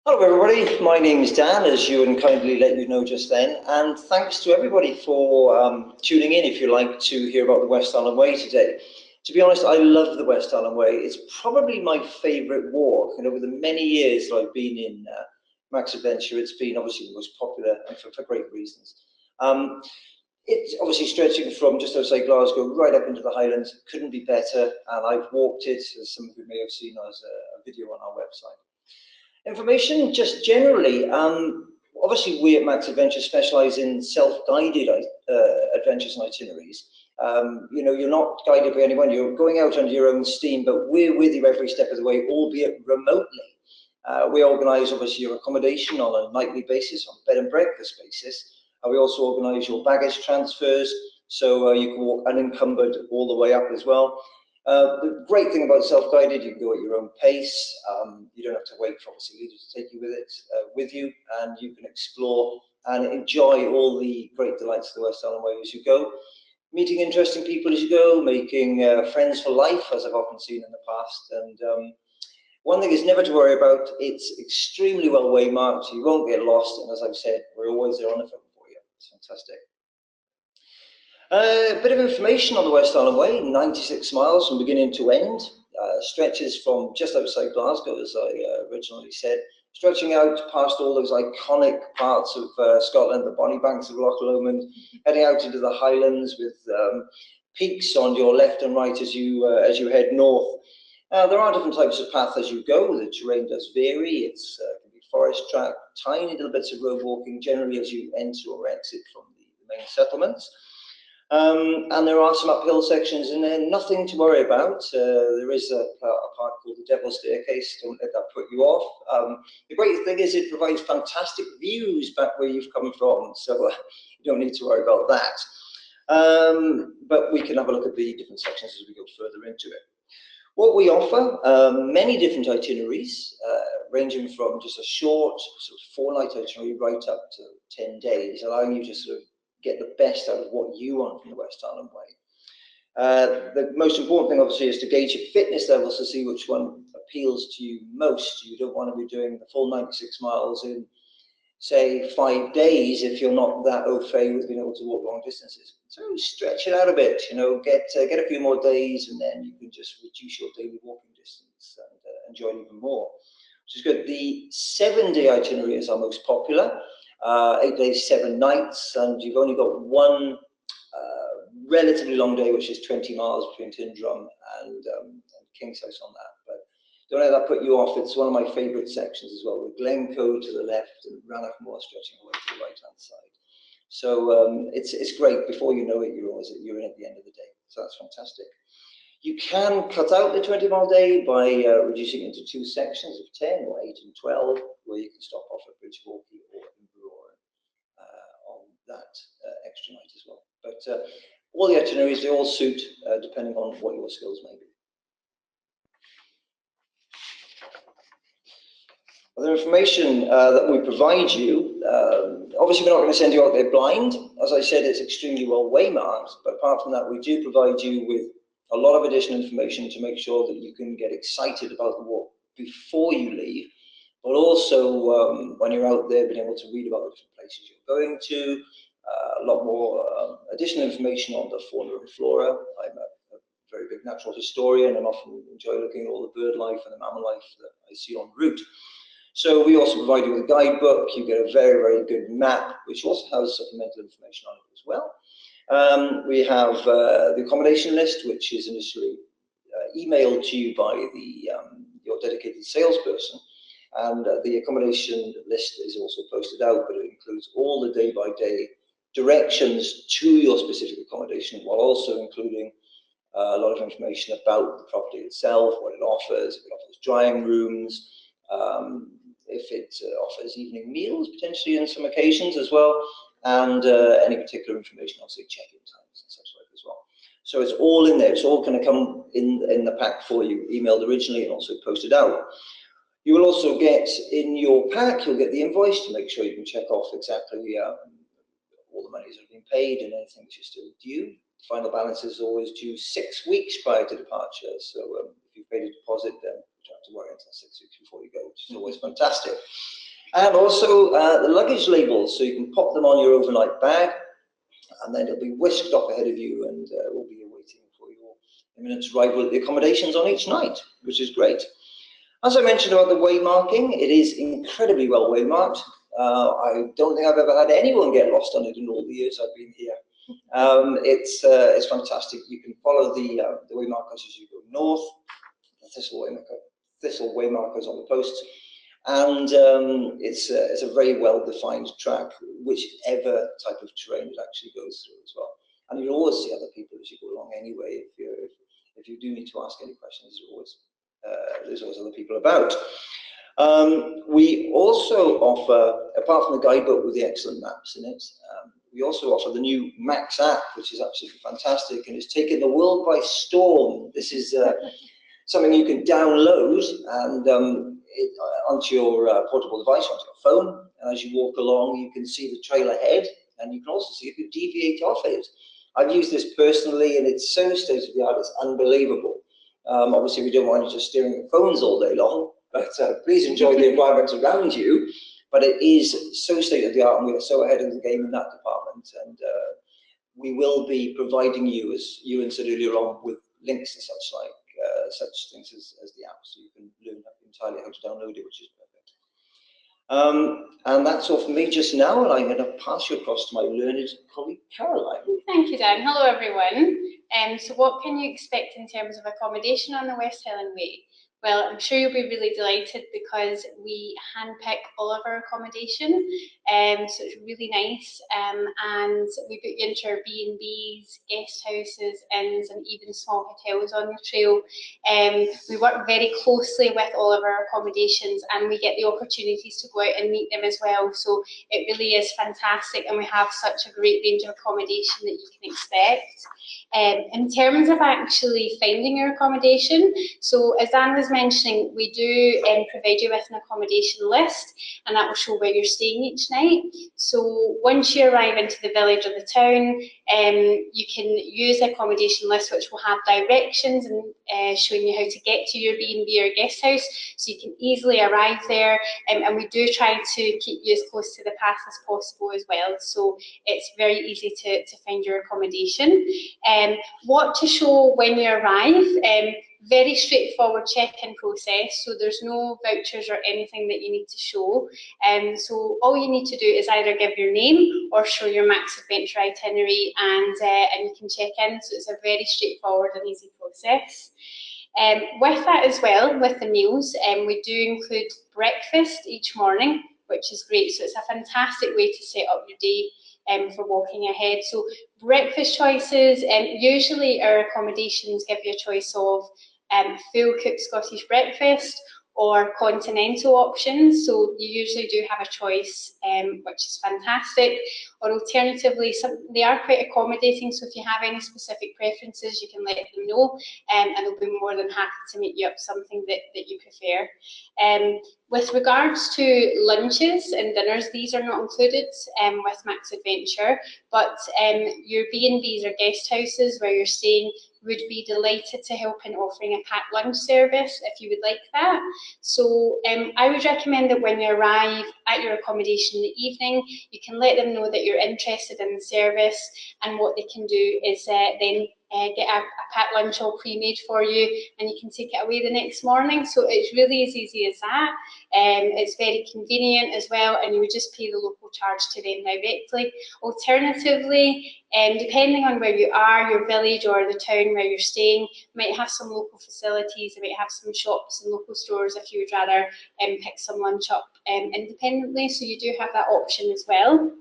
Hello everybody, my name's Dan, as Ewan kindly let you know just then, and thanks to everybody for tuning in if you like to hear about the West Highland Way today. To be honest, I love the West Highland Way. It's probably my favourite walk, and over the many years that I've been in Max Adventure, it's been obviously the most popular and for great reasons. It's obviously stretching from just outside Glasgow right up into the Highlands, couldn't be better, and I've walked it, as some of you may have seen as a video on our website. Information, just generally, obviously we at Max Adventure specialise in self-guided adventures and itineraries. You're not guided by anyone, you're going out under your own steam, but we're with you every step of the way, albeit remotely. We organise, obviously, your accommodation on a nightly basis, on bed and breakfast basis. We also organise your baggage transfers, so you can walk unencumbered all the way up as well. The great thing about self-guided, you can go at your own pace. You don't have to wait for obviously leaders to take you with you, and you can explore and enjoy all the great delights of the West Highland Way as you go. Meeting interesting people as you go, making friends for life, as I've often seen in the past. And one thing is never to worry about. It's extremely well waymarked. You won't get lost, and as I've said, we're always there on the phone for you. It's fantastic. A bit of information on the West Highland Way, 96 miles from beginning to end, stretches from just outside Glasgow, as I originally said, stretching out past all those iconic parts of Scotland, the bonny banks of Loch Lomond, heading out into the Highlands with peaks on your left and right as you head north. There are different types of path as you go. The terrain does vary. It's can be forest track, tiny little bits of road walking, generally as you enter or exit from the main settlements. And there are some uphill sections in there, nothing to worry about. There is a part called the Devil's Staircase, don't let that put you off. The great thing is it provides fantastic views back where you've come from, so you don't need to worry about that. But we can have a look at the different sections as we go further into it. What we offer, many different itineraries, ranging from just a short sort of 4-night itinerary right up to 10 days, allowing you to sort of get the best out of what you want from the West Highland Way. The most important thing, obviously, is to gauge your fitness levels to see which one appeals to you most. You don't want to be doing the full 96 miles in, say, 5 days if you're not that au fait with being able to walk long distances. So stretch it out a bit, get a few more days, and then you can just reduce your daily walking distance and enjoy it even more, which is good. The 7-day itinerary is our most popular. 8 days, 7 nights, and you've only got one relatively long day, which is 20 miles between Tyndrum and King's House on that. But don't let that put you off. It's one of my favourite sections as well, with Glencoe to the left and Rannoch Moor stretching away to the right-hand side. So it's great. Before you know it, you're in at the end of the day. So that's fantastic. You can cut out the 20-mile day by reducing it into 2 sections of 10 or 8 and 12, where you can stop off at Bridgewater or on that extra night as well. But all the itineraries, they all suit depending on what your skills may be. Other information that we provide you, obviously we're not going to send you out there blind. As I said, it's extremely well waymarked, but apart from that, we do provide you with a lot of additional information to make sure that you can get excited about the walk before you leave, but also when you're out there, being able to read about the different places you're going to, a lot more additional information on the fauna and flora. I'm a very big natural historian and often enjoy looking at all the bird life and the mammal life that I see en route. So we also provide you with a guidebook. You get a very, very good map, which also has supplemental information on it as well. We have the accommodation list, which is initially emailed to you by your dedicated salesperson. And the accommodation list is also posted out, but it includes all the day-by-day directions to your specific accommodation, while also including a lot of information about the property itself, what it offers, if it offers drying rooms, if it offers evening meals, potentially on some occasions as well, and any particular information, obviously check-in times and such like as well. So it's all in there. It's all going to come in the pack for you, emailed originally and also posted out. You will also get in your pack, you'll get the invoice to make sure you can check off exactly all the monies that have been paid and anything which is still due. The final balance is always due 6 weeks prior to departure. So if you've paid a deposit, then have to worry until 6 weeks before you go, which is always fantastic. And also the luggage labels, so you can pop them on your overnight bag, and then it'll be whisked off ahead of you, and will be awaiting for your imminent arrival at the accommodations on each night, which is great. As I mentioned about the waymarking, it is incredibly well waymarked. I don't think I've ever had anyone get lost on it in all the years I've been here. It's fantastic. You can follow the waymarkers as you go north, the thistle waymarkers on the posts, and it's a very well-defined track, whichever type of terrain it actually goes through as well. And you'll always see other people as you go along anyway. If you do need to ask any questions, there's always other people about. We also offer, apart from the guidebook with the excellent maps in it, we also offer the new Max app, which is absolutely fantastic, and it's taken the world by storm. This is something you can download and onto your portable device, onto your phone, and as you walk along, you can see the trail ahead, and you can also see if you deviate off it. I've used this personally, and it's so state-of-the-art, it's unbelievable. Obviously, we don't want you just staring at phones all day long, but please enjoy the environment around you. But it is so state-of-the-art, and we are so ahead of the game in that department. And we will be providing you, as Ewan said earlier on, with links to such things as the app, so you can learn entirely how to download it, which is perfect. And that's all from me just now, and I'm going to pass you across to my learned colleague, Caroline. Thank you, Dan. Hello, everyone. So what can you expect in terms of accommodation on the West Highland Way? Well, I'm sure you'll be really delighted because we handpick all of our accommodation, so it's really nice, and we put you into our B&Bs, guest houses, inns, and even small hotels on the trail. We work very closely with all of our accommodations, and we get the opportunities to go out and meet them as well, so it really is fantastic, and we have such a great range of accommodation that you can expect. In terms of actually finding your accommodation, so as Dan was mentioning, we do provide you with an accommodation list, and that will show where you're staying each night. So once you arrive into the village or the town, you can use the accommodation list, which will have directions and showing you how to get to your B&B or guest house, so you can easily arrive there. And we do try to keep you as close to the path as possible as well, so it's very easy to find your accommodation. What to show when you arrive, very straightforward check-in process, so there's no vouchers or anything that you need to show. So all you need to do is either give your name or show your Max Adventure itinerary, and you can check in, so it's a very straightforward and easy process. With that as well, with the meals, we do include breakfast each morning, which is great, so it's a fantastic way to set up your day for walking ahead. So breakfast choices, usually our accommodations give you a choice of full cooked Scottish breakfast or continental options, so you usually do have a choice, which is fantastic. Or alternatively, they are quite accommodating, so if you have any specific preferences, you can let them know, and they'll be more than happy to make you up something that you prefer. With regards to lunches and dinners, these are not included with Max Adventure, but your B&Bs or guest houses where you're staying would be delighted to help in offering a packed lunch service if you would like that. So I would recommend that when you arrive at your accommodation in the evening, you can let them know that you're interested in the service, and what they can do is then get a packed lunch all pre-made for you, and you can take it away the next morning. So it's really as easy as that. It's very convenient as well, and you would just pay the local charge to them directly. Alternatively, depending on where you are, your village or the town where you're staying might have some local facilities, they might have some shops and local stores if you would rather pick some lunch up independently, so you do have that option as well.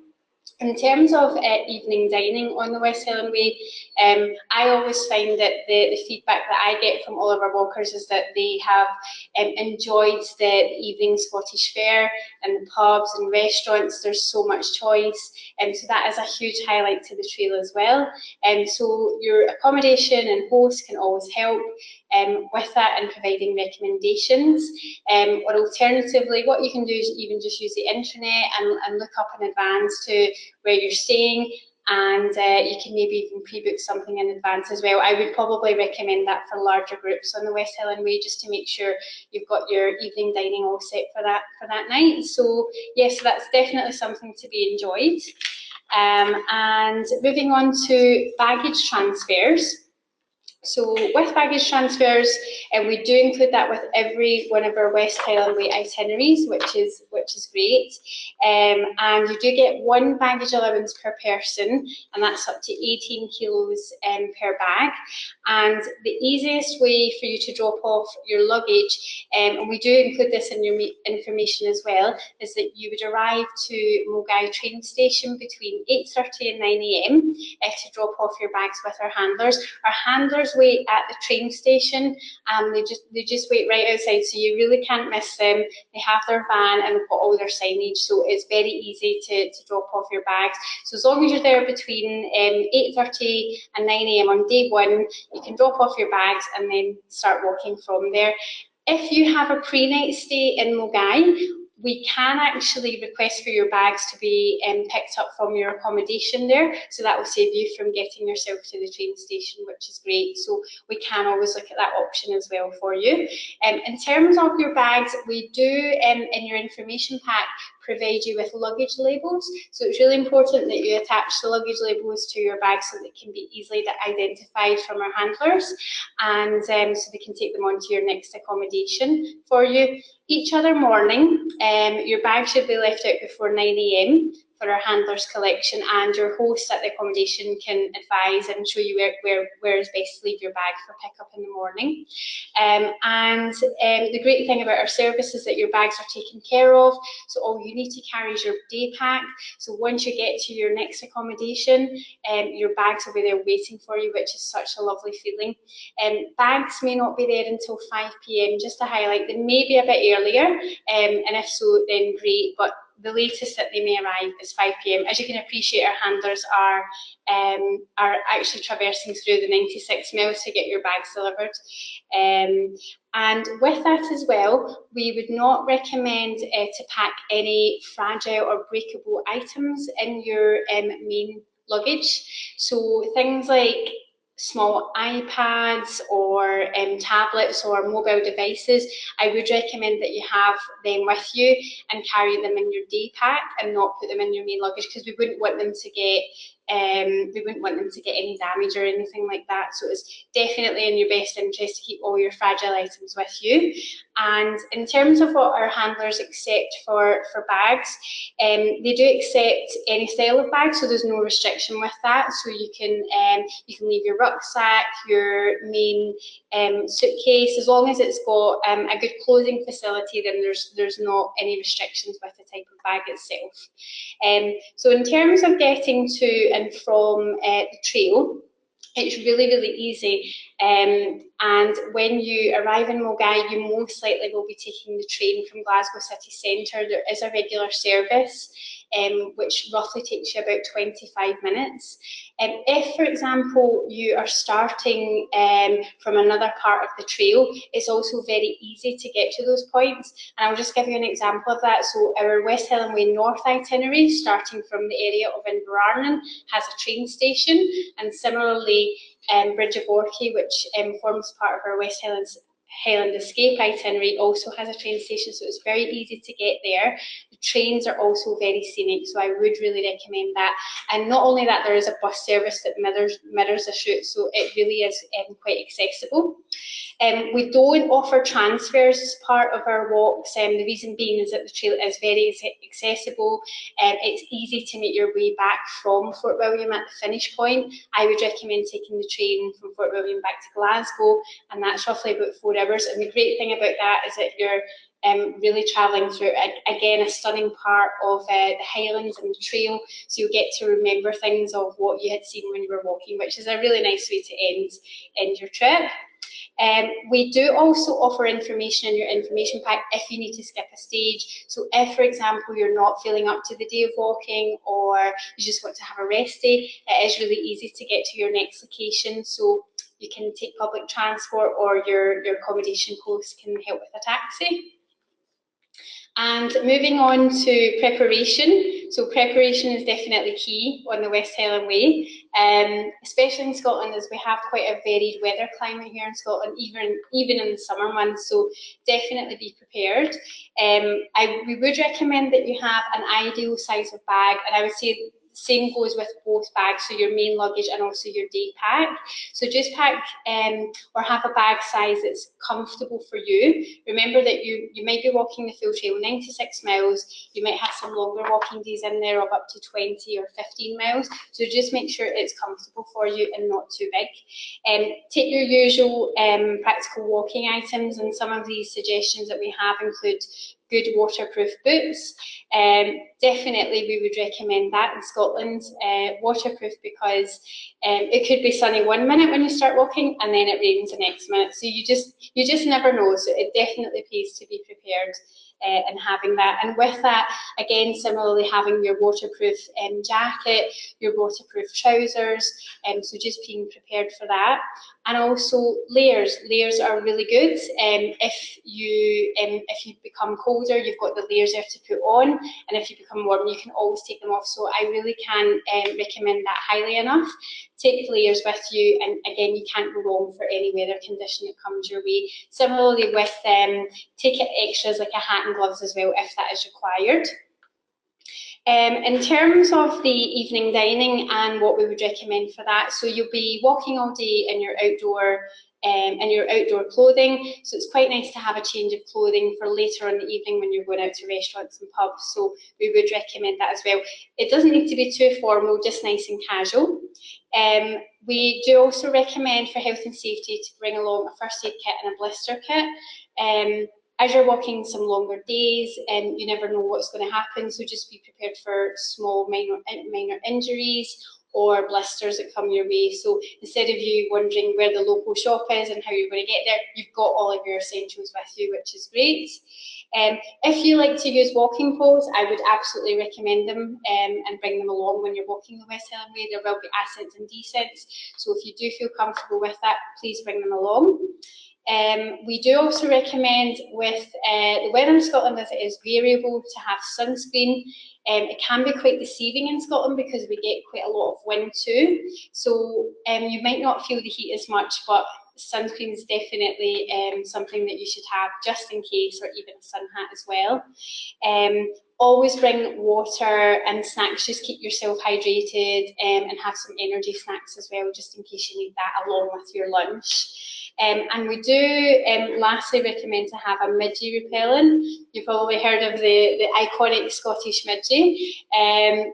In terms of evening dining on the West Highland Way, I always find that the feedback that I get from all of our walkers is that they have enjoyed the evening Scottish fare and the pubs and restaurants. There's so much choice, so that is a huge highlight to the trail as well. So your accommodation and host can always help with that and providing recommendations. Or alternatively, what you can do is even just use the internet and look up in advance to where you're staying. and you can maybe even pre-book something in advance as well. I would probably recommend that for larger groups on the West Highland Way, just to make sure you've got your evening dining all set for that night. So yes, that's definitely something to be enjoyed. And moving on to baggage transfers. So with baggage transfers, we do include that with every one of our West Highland Way itineraries, which is great. And you do get one baggage allowance per person, and that's up to 18 kilos per bag. And the easiest way for you to drop off your luggage, and we do include this in your information as well, is that you would arrive to Mogai train station between 8:30 and 9 AM to drop off your bags with our handlers. Our handlers wait at the train station, and they just wait right outside, so you really can't miss them. They have their van and they've got all their signage, so it's very easy to drop off your bags. So as long as you're there between 8:30 and 9 AM on day one, you can drop off your bags and then start walking from there. If you have a pre-night stay in Mogai, we can actually request for your bags to be picked up from your accommodation there, so that will save you from getting yourself to the train station, which is great. So we can always look at that option as well for you. In terms of your bags, we do in your information pack provide you with luggage labels. So it's really important that you attach the luggage labels to your bag so that it can be easily identified from our handlers, and so they can take them on to your next accommodation for you. Each other morning, your bag should be left out before 9 AM for our handlers collection, and your host at the accommodation can advise and show you where is best to leave your bag for pickup in the morning. The great thing about our service is that your bags are taken care of, so all you need to carry is your day pack. So once you get to your next accommodation, your bags will be there waiting for you, which is such a lovely feeling. Bags may not be there until 5 PM, just to highlight, they may be a bit earlier, and if so, then great, but the latest that they may arrive is 5 PM. As you can appreciate, our handlers are actually traversing through the 96 miles to get your bags delivered. And with that as well, we would not recommend to pack any fragile or breakable items in your main luggage. So things like small iPads or tablets or mobile devices, I would recommend that you have them with you and carry them in your day pack and not put them in your main luggage, because we wouldn't want them to get any damage or anything like that. So it's definitely in your best interest to keep all your fragile items with you. And in terms of what our handlers accept for bags, they do accept any style of bag, so there's no restriction with that. So you can leave your rucksack, your main suitcase, as long as it's got a good clothing facility, then there's not any restrictions with the type of bag itself. So in terms of getting to and from the trail, it's really, really easy. And when you arrive in Mogai, you most likely will be taking the train from Glasgow city centre. There is a regular service, which roughly takes you about 25 minutes. If, for example, you are starting from another part of the trail, it's also very easy to get to those points. And I'll just give you an example of that. So our West Highland Way North itinerary, starting from the area of Inverarnon, has a train station, and similarly, Bridge of Orchy, which forms part of our West Highland Escape itinerary, also has a train station, so it's very easy to get there. The trains are also very scenic, so I would really recommend that. And not only that, there is a bus service that mirrors the route, so it really is quite accessible. We don't offer transfers as part of our walks. The reason being is that the trail is very accessible. It's easy to make your way back from Fort William at the finish point. I would recommend taking the train from Fort William back to Glasgow, and that's roughly about 4 hours. And the great thing about that is that you're really travelling through, again, a stunning part of the Highlands and the trail, so you'll get to remember things of what you had seen when you were walking, which is a really nice way to end your trip. We do also offer information in your information pack if you need to skip a stage. So if, for example, you're not feeling up to the day of walking, or you just want to have a rest day, it is really easy to get to your next location. So you can take public transport, or your accommodation host can help with a taxi. And moving on to preparation. So preparation is definitely key on the West Highland Way, especially in Scotland, as we have quite a varied weather climate here in Scotland, even in the summer months. So definitely be prepared. We would recommend that you have an ideal size of bag, and I would say same goes with both bags, so your main luggage and also your day pack. So just pack or have a bag size that's comfortable for you. Remember that you might be walking the full trail, 96 miles. You might have some longer walking days in there of up to 20 or 15 miles. So just make sure it's comfortable for you and not too big. Take your usual practical walking items, and some of these suggestions that we have include good waterproof boots. Definitely we would recommend that in Scotland. Waterproof because it could be sunny one minute when you start walking and then it rains the next minute. So you just never know. So it definitely pays to be prepared and having that. And with that, again, similarly having your waterproof jacket, your waterproof trousers, so just being prepared for that. And also layers. Layers are really good. If you become colder, you've got the layers there to put on, and if you become warm, you can always take them off. So I really can recommend that highly enough. Take layers with you, and again, you can't go wrong for any weather condition that comes your way. Similarly with take extras like a hat and gloves as well if that is required. In terms of the evening dining and what we would recommend for that, so you'll be walking all day in your outdoor clothing, so it's quite nice to have a change of clothing for later in the evening when you're going out to restaurants and pubs, so we would recommend that as well. It doesn't need to be too formal, just nice and casual. We do also recommend for health and safety to bring along a first aid kit and a blister kit. As you're walking some longer days, you never know what's going to happen, so just be prepared for small minor injuries or blisters that come your way. So instead of you wondering where the local shop is and how you're going to get there, you've got all of your essentials with you, which is great. If you like to use walking poles, I would absolutely recommend them and bring them along when you're walking the West Highland Way. There will be ascents and descents, so if you do feel comfortable with that, please bring them along. We do also recommend, with the weather in Scotland as it is variable, to have sunscreen. It can be quite deceiving in Scotland because we get quite a lot of wind too, so you might not feel the heat as much, but sunscreen is definitely something that you should have just in case, or even a sun hat as well. Always bring water and snacks, just keep yourself hydrated, and have some energy snacks as well, just in case you need that along with your lunch. And we do lastly recommend to have a midgie repellent. You've probably heard of the iconic Scottish midgie,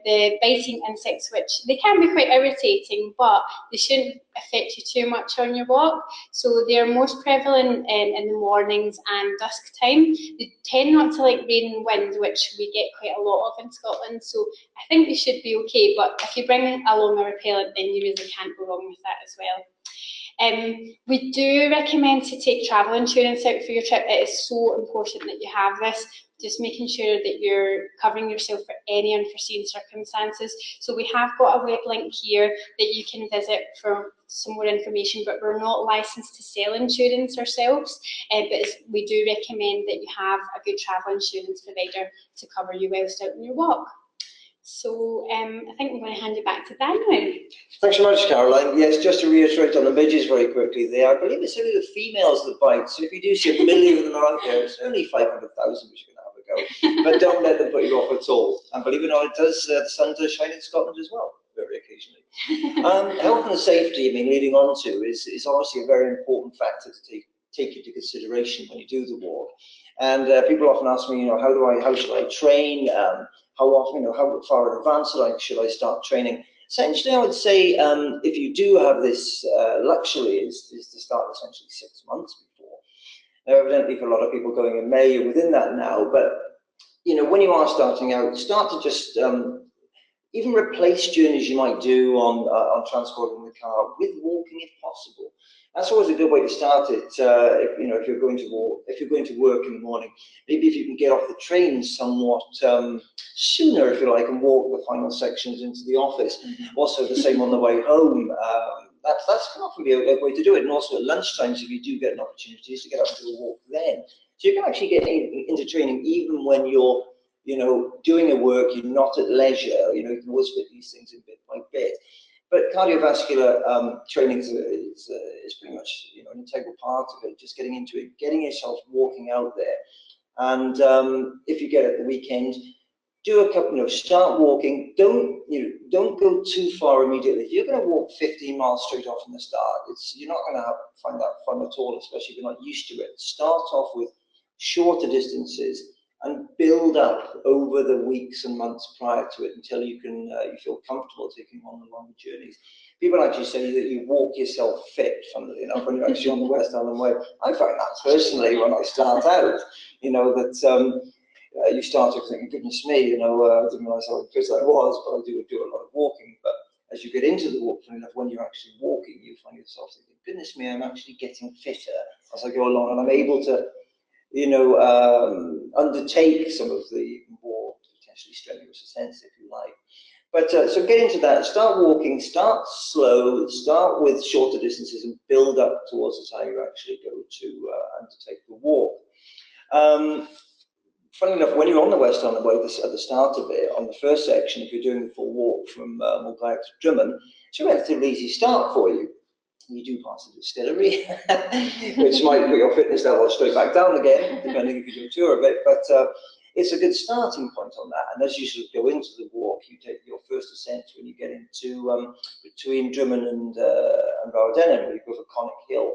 the biting insects, which they can be quite irritating, but they shouldn't affect you too much on your walk. So they are most prevalent in the mornings and dusk time. They tend not to like rain and wind, which we get quite a lot of in Scotland, so I think they should be okay, but if you bring along a repellent, then you really can't go wrong with that as well. We do recommend to take travel insurance out for your trip. It is so important that you have this, just making sure that you're covering yourself for any unforeseen circumstances. So we have got a web link here that you can visit for some more information, but we're not licensed to sell insurance ourselves, but we do recommend that you have a good travel insurance provider to cover you whilst out on your walk. So I think I'm going to hand you back to Dan now. Thanks so much, Caroline. Yes, just to reiterate on the midges very quickly, I believe it's only the females that bite, so if you do see a million of them out there, it's only 500,000 which you can have a go. But don't let them put you off at all. And believe it or not, the sun does shine in Scotland as well, very occasionally. Health and safety, leading on to, is obviously a very important factor to take into consideration when you do the walk. And people often ask me, how should I train? How often, how far in advance should I start training? Essentially, I would say if you do have this luxury, is to start essentially 6 months before. Now, evidently, for a lot of people going in May, you're within that now, but when you are starting out, start to just even replace journeys you might do on transport in the car with walking if possible. That's always a good way to start it. If you're going to work in the morning, maybe if you can get off the train somewhat sooner, if you like, and walk the final sections into the office. Also, the same on the way home. That's can often be a way to do it. And also at lunchtimes, if you do get an opportunity, to get up and do a walk then. So you can actually get into training even when you're you know, doing the work, you're not at leisure, you know, you can always fit these things in bit by bit. But cardiovascular training is pretty much, you know, an integral part of it, just getting into it, getting yourself walking out there. And if you get it at the weekend, do a couple, you know, start walking. Don't go too far immediately. If you're going to walk 15 miles straight off from the start, you're not going to find that fun at all, especially if you're not used to it. Start off with shorter distances and build up over the weeks and months prior to it until you can you feel comfortable taking on the longer journeys. People actually say that you walk yourself fit, funnily enough, when you're actually on the West Highland Way. I find that personally when I start out, you know, that you start off thinking, goodness me, you know, I didn't realize how fit I was, but I do a lot of walking. But as you get into the walk, funny enough, when you're actually walking, you find yourself thinking, goodness me, I'm actually getting fitter as I go along, and I'm able to, you know, undertake some of the more potentially strenuous ascents, if you like. But so get into that, start walking, start slow, start with shorter distances and build up towards the time you actually go to undertake the walk. Funny enough, when you're on the West Highland Way at the start of it, on the first section, if you're doing the full walk from Mulgaic to Drummond, it's a relatively easy start for you. You do pass the distillery, which might put your fitness level straight back down again, depending if you do a tour of it. But it's a good starting point on that. And as you sort of go into the walk, you take your first ascent when you get into between Drummond and Rawadennan, where you go for Conic Hill.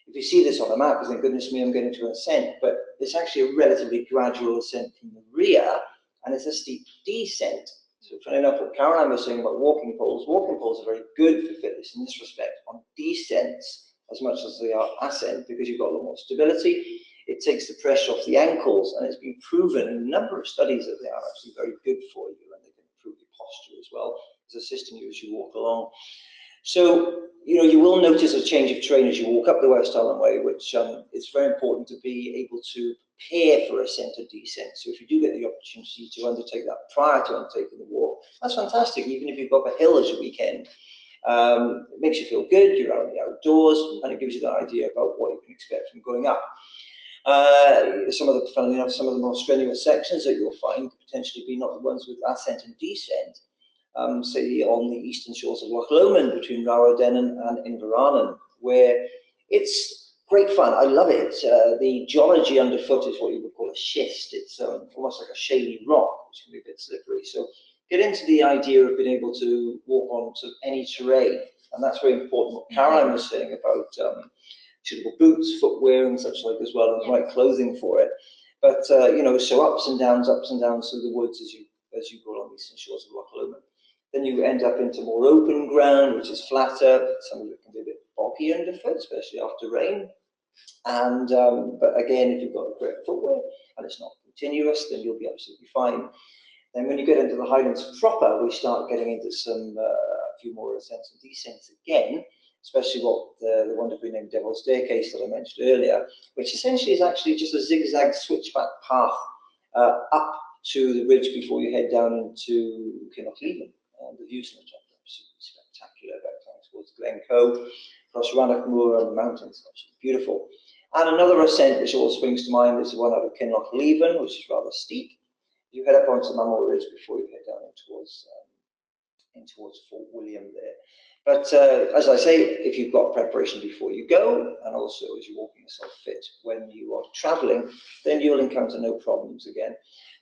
If you see this on the map, you think, goodness me, I'm getting to an ascent. But it's actually a relatively gradual ascent from the rear, and it's a steep descent. So funny enough, what Caroline was saying about walking poles are very good for fitness in this respect on descents as much as they are ascent, because you've got a lot more stability. It takes the pressure off the ankles, and it's been proven in a number of studies that they are actually very good for you, and they can improve your posture as well as assisting you as you walk along. So, you know, you will notice a change of terrain as you walk up the West Highland Way, which it's very important to be able to prepare for ascent or descent. So if you do get the opportunity to undertake that prior to undertaking the walk, that's fantastic. Even if you've got a hill as a weekend, it makes you feel good, you're out in the outdoors, and it gives you that idea about what you can expect from going up. Some of the more strenuous sections that you'll find could potentially be not the ones with ascent and descent. Say on the eastern shores of Loch Lomond between Rawadennan and Inveranen, where it's great fun. I love it. The geology underfoot is what you would call a schist. It's almost like a shaly rock, which can be a bit slippery. So get into the idea of being able to walk on sort of any terrain, and that's very important. What Caroline was saying about suitable boots, footwear, and such like as well, and the right clothing for it. But you know, so ups and downs through the woods as you go along the eastern shores of Loch Lomond. Then you end up into more open ground, which is flatter. Some of it can be a bit boggy underfoot, especially after rain. And but again, if you've got great footwear and it's not continuous, then you'll be absolutely fine. Then when you get into the Highlands proper, we start getting into some a few more ascents and descents again, especially what the wonderfully named Devil's Staircase that I mentioned earlier, which essentially is actually just a zigzag switchback path up to the ridge before you head down into Kinlochleven. The views from the top are absolutely spectacular, back down towards Glencoe, across Rannoch Moor and the mountains, absolutely beautiful. And another ascent which always springs to mind is the one out of Kinlochleven, which is rather steep. You head up onto the Mammoth Ridge before you head down in towards Fort William there. But as I say, if you've got preparation before you go, and also as you're walking yourself fit when you are traveling, then you'll encounter no problems again.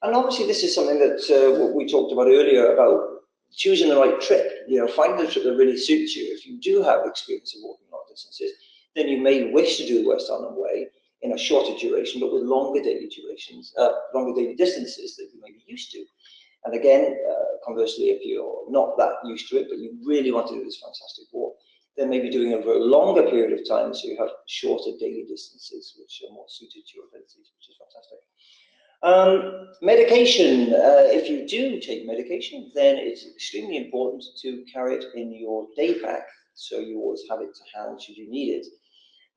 And obviously this is something that what we talked about earlier about choosing the right trip, you know, finding the trip that really suits you. If you do have experience of walking long distances, then you may wish to do the West Highland Way in a shorter duration, but with longer daily distances that you may be used to. And again, conversely, if you're not that used to it, but you really want to do this fantastic walk, then maybe doing it over a longer period of time, so you have shorter daily distances, which are more suited to your abilities, which is fantastic. Medication, if you do take medication, then it's extremely important to carry it in your day pack, so you always have it to hand should you need it.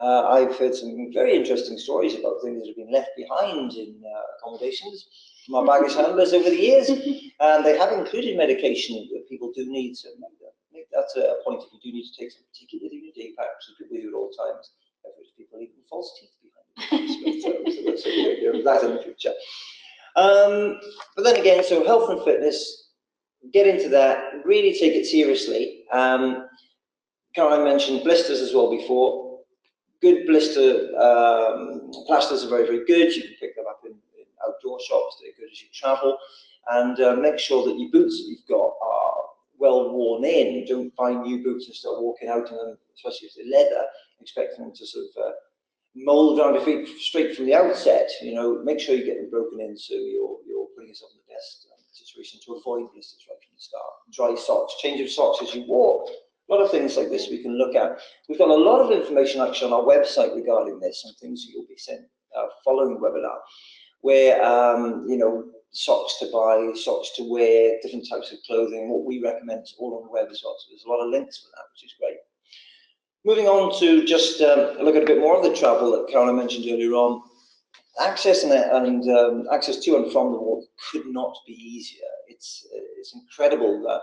I've heard some very interesting stories about things that have been left behind in accommodations from our baggage handlers over the years, and they have included medication that people do need, so make that a point if you do need to take something, take it with you in your day pack, so keep it with you at all times. I've heard people leaving false teeth behind. So let's take care of that in the future. But then again, so health and fitness, get into that, really take it seriously. Caroline mentioned blisters as well before. Good blister plasters are very, very good. You can pick them up in outdoor shops. They're good as you travel. And make sure that your boots that you've got are well worn in. Don't buy new boots and start walking out in them, especially if they're leather, expecting them to sort of mold around your feet straight from the outset. You know, make sure you get them broken in so you're putting yourself in the best situation to avoid blisters right from the start. Dry socks, change of socks as you walk. A lot of things like this we can look at. We've got a lot of information actually on our website regarding this, and things you'll be sent following the webinar, where you know, socks to buy, socks to wear, different types of clothing, what we recommend, all on the web as well. So there's a lot of links for that, which is great. Moving on to just look at a bit more of the travel that Caroline mentioned earlier on. Access and access to and from the walk could not be easier. It's incredible that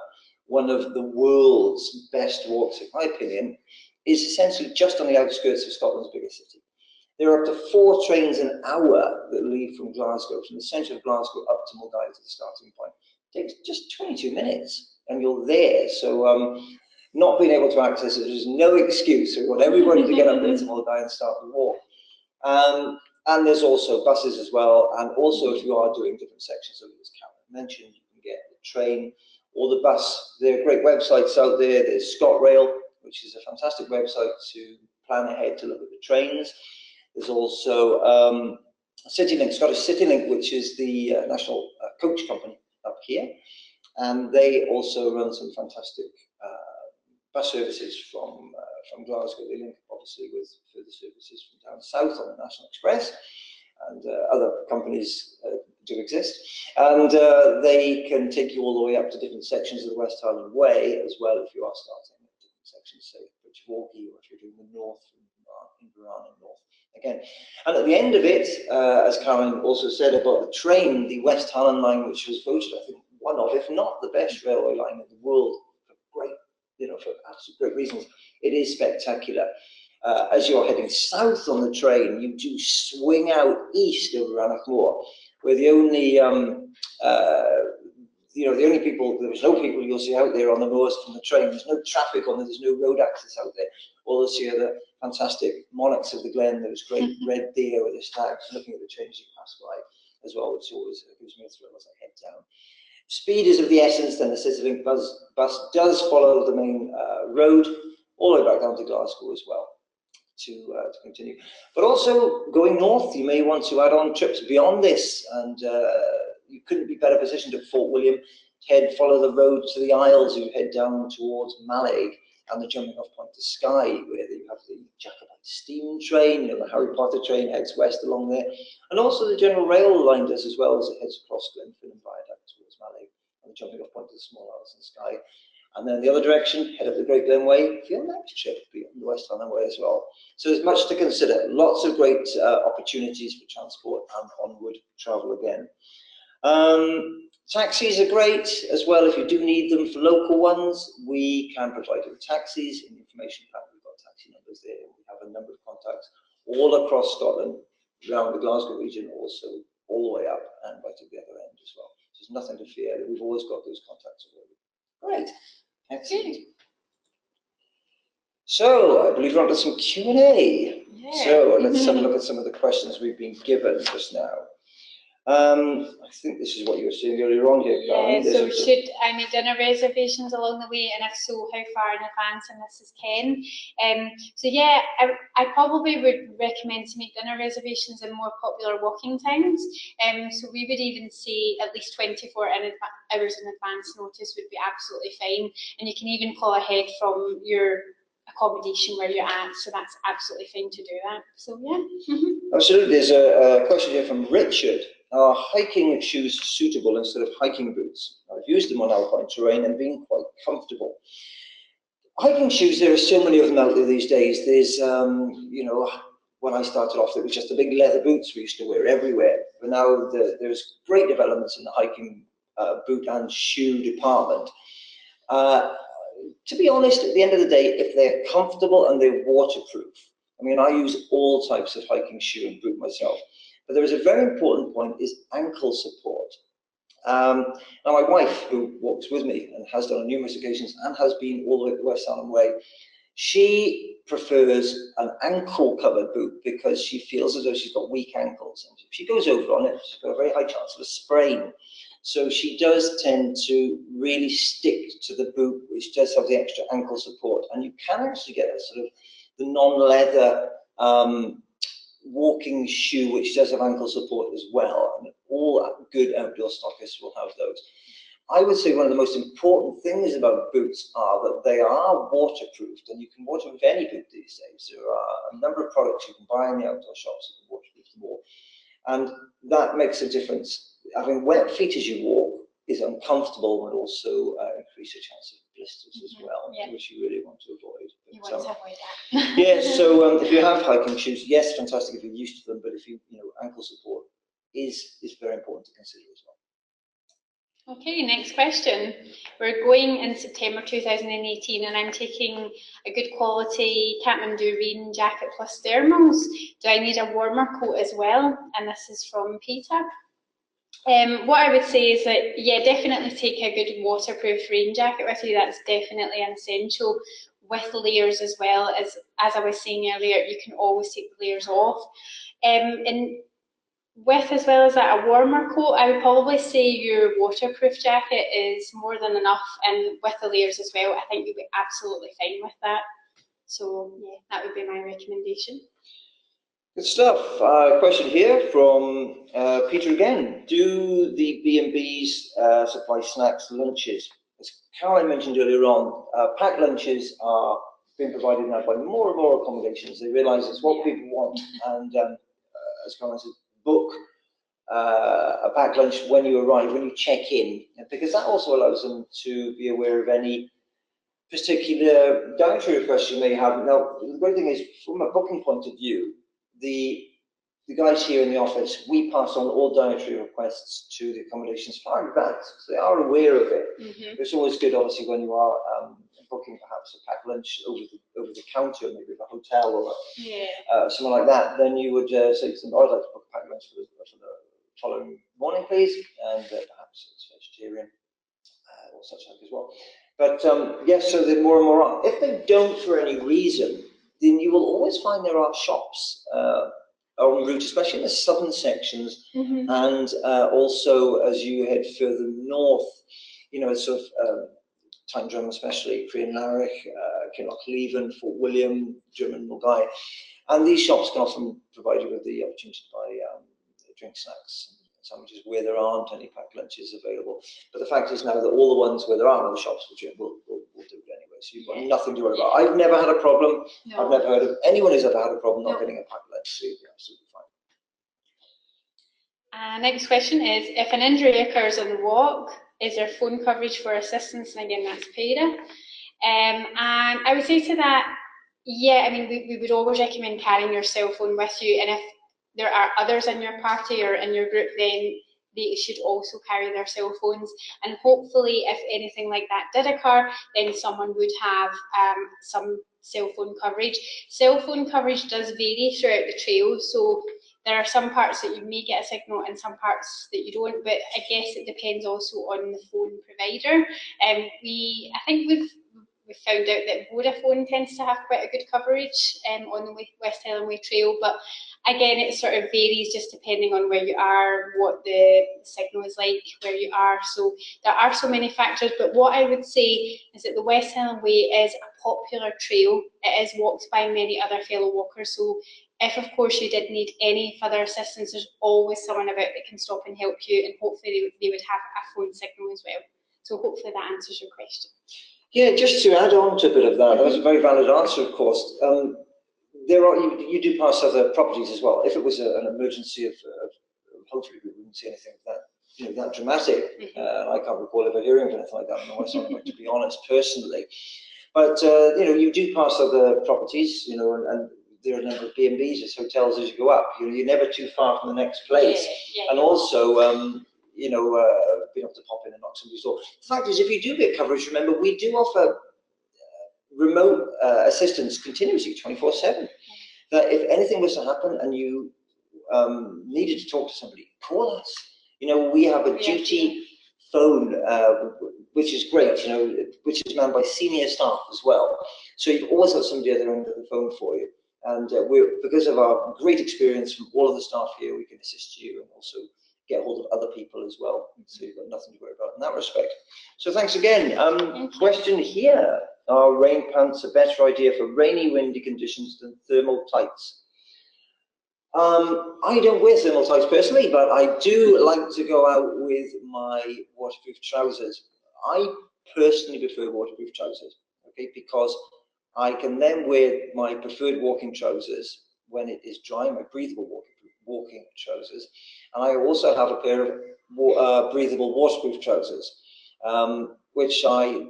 one of the world's best walks, in my opinion, is essentially just on the outskirts of Scotland's biggest city. There are up to 4 trains an hour that leave from Glasgow, from the centre of Glasgow up to Mulgine to the starting point. It takes just 22 minutes and you're there. So not being able to access it is no excuse. We want everybody to get up there to Mulgine and start the walk. And there's also buses as well. And also, if you are doing different sections of it, as Caroline mentioned, you can get the train or the bus. There are great websites out there. There's ScotRail, which is a fantastic website to plan ahead to look at the trains. There's also CityLink, Scottish CityLink, which is the national coach company up here. And they also run some fantastic bus services from Glasgow. They link obviously with further services from down south on the National Express, and other companies do exist. And they can take you all the way up to different sections of the West Highland Way as well, if you are starting at different sections, say Bridgewater, or if you're doing the north from Inverarn north. Again, and at the end of it, as Karen also said about the train, the West Highland line, which was voted, I think, one of, if not the best railway line in the world, for great, you know, for absolute great reasons. It is spectacular. As you're heading south on the train, you do swing out east over Rannochmoor, where the only, you know, the only people, there's no people you'll see out there on the moors from the train. There's no traffic on there. There's no road access out there. All you'll see are the fantastic monarchs of the glen, those great red deer with the stags looking at the trains you pass by as well, which always gives me a thrill as I head down. Speed is of the essence, then the CityLink bus does follow the main road all the way back down to Glasgow as well to continue. But also going north, you may want to add on trips beyond this, and you couldn't be better positioned at Fort William. Follow the road to the Isles, you head down towards Mallaig, and the jumping off point to Skye, where you have the Jacobite steam train, you know, the Harry Potter train heads west along there, and also the General Rail line does as well, as it heads across Glenfinnan Viaduct towards Mallaig, and the jumping off point to the Small Isles and Skye. And then the other direction, head up the Great Glen Way for your next trip beyond the West Highland Way as well. So there's much to consider. Lots of great opportunities for transport and onward travel again. Taxis are great as well. If you do need them for local ones, we can provide you with taxis. In the information pack, we've got taxi numbers there. We have a number of contacts all across Scotland, around the Glasgow region, also all the way up and right at the other end as well. So there's nothing to fear. We've always got those contacts already. Great. Excellent. So I believe we're on to some Q&A. Yeah. So let's have a look at some of the questions we've been given just now. I think this is what you were saying earlier on here, Karen. Yeah, so should I make dinner reservations along the way, and if so, how far in advance? And this is Ken. So yeah, I probably would recommend to make dinner reservations in more popular walking times. So we would even say at least 24 hours in advance notice would be absolutely fine, and you can even call ahead from your accommodation where you're at, so that's absolutely fine to do that. So yeah. Absolutely. There's a question here from Richard. Are hiking shoes suitable instead of hiking boots? I've used them on alpine terrain and been quite comfortable. Hiking shoes, there are so many of them out there these days. There's, you know, when I started off, there was just the big leather boots we used to wear everywhere. But now there's great developments in the hiking boot and shoe department. To be honest, at the end of the day, if they're comfortable and they're waterproof, I mean, I use all types of hiking shoe and boot myself. But there is a very important point, is ankle support. Now my wife, who walks with me and has done on numerous occasions and has been all the way up the West Highland Way, she prefers an ankle covered boot because she feels as though she's got weak ankles, and if she goes over on it, she's got a very high chance of a sprain. So she does tend to really stick to the boot, which does have the extra ankle support, and you can actually get a sort of the non-leather walking shoe, which does have ankle support as well, and all good outdoor stockists will have those. I would say one of the most important things about boots are that they are waterproofed, and you can waterproof any boot these days. There are a number of products you can buy in the outdoor shops that can waterproof them all, and that makes a difference. Having wet feet as you walk is uncomfortable, and also increase your chance of blisters as well, which you really want to avoid. You want to avoid that. Yes, so if you have hiking shoes, yes, fantastic if you're used to them, but if you ankle support is very important to consider as well. Okay, next question. We're going in September 2018 and I'm taking a good quality Kathmandu rain jacket plus thermals. Do I need a warmer coat as well? And this is from Peter. What I would say is that, yeah, definitely take a good waterproof rain jacket with you. That's definitely an essential, with layers as well. As I was saying earlier, you can always take the layers off. And with as well as that, a warmer coat, I would probably say your waterproof jacket is more than enough, and with the layers as well, I think you'll be absolutely fine with that. So yeah, that would be my recommendation. Good stuff. Question here from Peter again. Do the B&Bs supply snacks, lunches? As Caroline mentioned earlier on, packed lunches are being provided now by more and more accommodations. They realise it's what people want, and as Caroline said, book a packed lunch when you arrive, when you check in, because that also allows them to be aware of any particular dietary requests you may have. Now, the great thing is, from a booking point of view, the guys here in the office, we pass on all dietary requests to the accommodations far in advance, so they are aware of it. It's always good, obviously, when you are booking perhaps a packed lunch over the counter, maybe at a hotel or something like that. Then you would say to them, "Oh, I'd like to book a packed lunch for the following morning, please," and perhaps it's vegetarian or such like as well. But yes, so the more and more are. If they don't for any reason, then you will always find there are shops en route, especially in the southern sections, and also as you head further north, sort of Tyndrum, especially Crianlarich, Kinlochleven, Fort William, German Mulgai, and these shops can often provide you with the opportunity to buy drink, snacks, sandwiches where there aren't any packed lunches available. But the fact is now that all the ones where there are no shops will do it anyway, so you've got nothing to worry about. I've never had a problem. I've never heard of anyone who's ever had a problem not getting a packed lunch, so you'll be absolutely fine. Next question is, if an injury occurs on the walk, is there phone coverage for assistance? And again, that's Peter. And I would say to that, yeah, I mean, we would always recommend carrying your cell phone with you, and if there are others in your party or in your group, then they should also carry their cell phones, and hopefully if anything like that did occur, then someone would have some cell phone coverage. Cell phone coverage does vary throughout the trail, so there are some parts that you may get a signal and some parts that you don't, but I guess it depends also on the phone provider. I think we've found out that Vodafone tends to have quite a good coverage on the West Highland Way Trail, but again, it sort of varies just depending on where you are, what the signal is like, where you are. So there are so many factors, but what I would say is that the West Highland Way is a popular trail. It is walked by many other fellow walkers, so if of course you did need any further assistance, there's always someone about that can stop and help you, and hopefully they would have a phone signal as well. So hopefully that answers your question. Yeah, just to add on to a bit of that, that was a very valid answer, of course. You do pass other properties as well. If it was an emergency of hopefully we wouldn't see anything that dramatic. I can't recall ever hearing of anything like that on the West Highland Way, to be honest, personally. But you do pass other properties, and there are a number of B&Bs, as hotels as you go up. You're never too far from the next place, and also being able to pop in and knock somebody's door. The fact is, if you do get coverage, remember we do offer remote assistance continuously 24/7. That if anything was to happen and you needed to talk to somebody, call us. You know, we have a duty phone, which is great, you know, which is manned by senior staff as well. So you've always got somebody at the end of the phone for you. And because of our great experience from all of the staff here, we can assist you and also get hold of other people as well. So you've got nothing to worry about in that respect. So thanks again. Question here. Are rain pants a better idea for rainy, windy conditions than thermal tights? I don't wear thermal tights personally, but I do like to go out with my waterproof trousers. I personally prefer waterproof trousers, okay, because I can then wear my preferred walking trousers when it is dry, my breathable walking trousers, and I also have a pair of breathable waterproof trousers, which I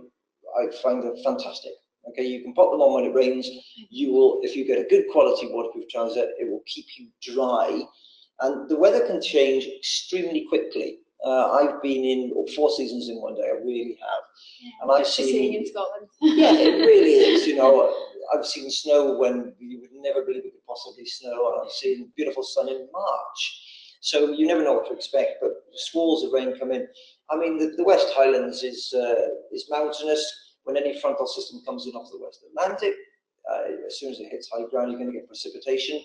find are fantastic. Okay, you can pop them on when it rains. You will, if you get a good quality waterproof trouser, it will keep you dry. And the weather can change extremely quickly. I've been in 4 seasons in one day. I really have. Yeah, and I've seen in Scotland. Yeah, it really is. You know, I've seen snow when you would never believe it could possibly snow, and I've seen beautiful sun in March. So you never know what to expect. But squalls of rain come in. I mean, the West Highlands is mountainous. When any frontal system comes in off the West Atlantic, as soon as it hits high ground, you're going to get precipitation.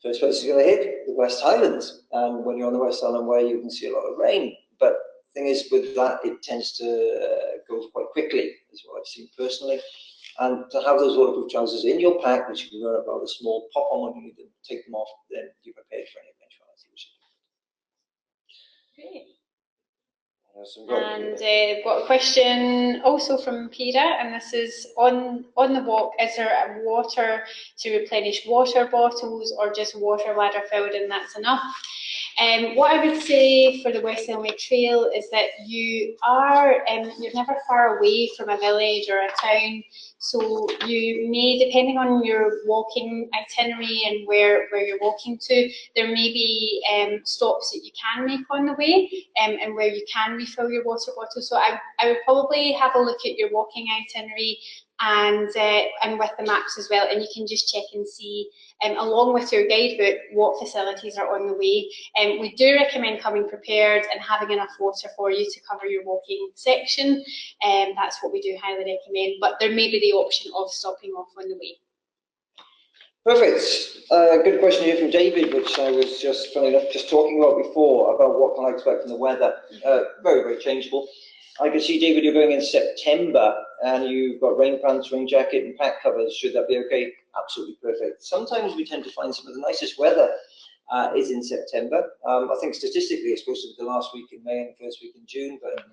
First place it's going to hit, the West Highlands. And when you're on the West Highland Way, you can see a lot of rain. But the thing is, with that, it tends to go quite quickly, is what I've seen personally. And to have those waterproof trousers in your pack, which you can wear rather small, pop on when you need them, take them off, then you're prepared for any eventuality. Great. And we've got a question also from Pira, and this is on the walk, is there a water to replenish water bottles or just water ladder filled and that's enough? What I would say for the West Highland Way Trail is that you're never far away from a village or a town, so you may, depending on your walking itinerary and where you're walking to, there may be stops that you can make on the way and where you can refill your water bottle. So I would probably have a look at your walking itinerary and with the maps as well, and you can just check and see, along with your guidebook, what facilities are on the way. We do recommend coming prepared and having enough water for you to cover your walking section. That's what we do highly recommend, but there may be the option of stopping off on the way. Perfect. Good question here from David, which I was just, funny enough, just talking about before, about what can I expect from the weather. Very, very changeable. I can see, David, you're going in September and you've got rain pants, rain jacket and pack covers. Should that be okay? Absolutely perfect. Sometimes we tend to find some of the nicest weather is in September. I think statistically it's supposed to be the last week in May and the first week in June, but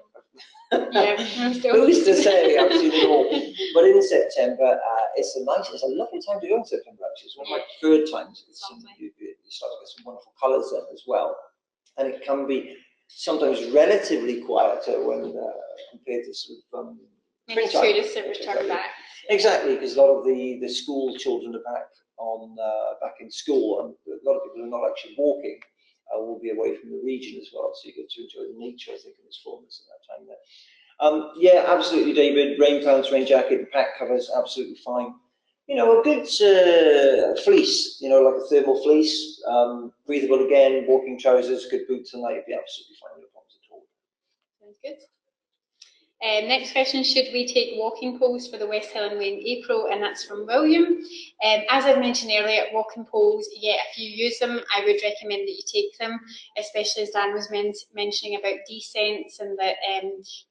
yeah, who's to say? I've seen it all. But in September, it's a lovely time to go in September, actually. It's one of my preferred times. You start to get some wonderful colours then as well. And it can be sometimes relatively quieter when compared to sort of many tourists have returned back. Exactly, because a lot of the school children are back in school, and a lot of people who are not actually walking will be away from the region as well, so you get to enjoy the nature, I think, in its fullness at that time there. Yeah, absolutely, David. Rain pants, rain jacket, and pack covers, absolutely fine. You know, a good fleece, you know, like a thermal fleece, breathable again, walking trousers, good boots, and that you'd be absolutely fine, no problems at all. Sounds good. Next question, should we take walking poles for the West Highland Way in April? And that's from William. As I mentioned earlier, walking poles, yeah, if you use them, I would recommend that you take them, especially as Dan was mentioning about descents and that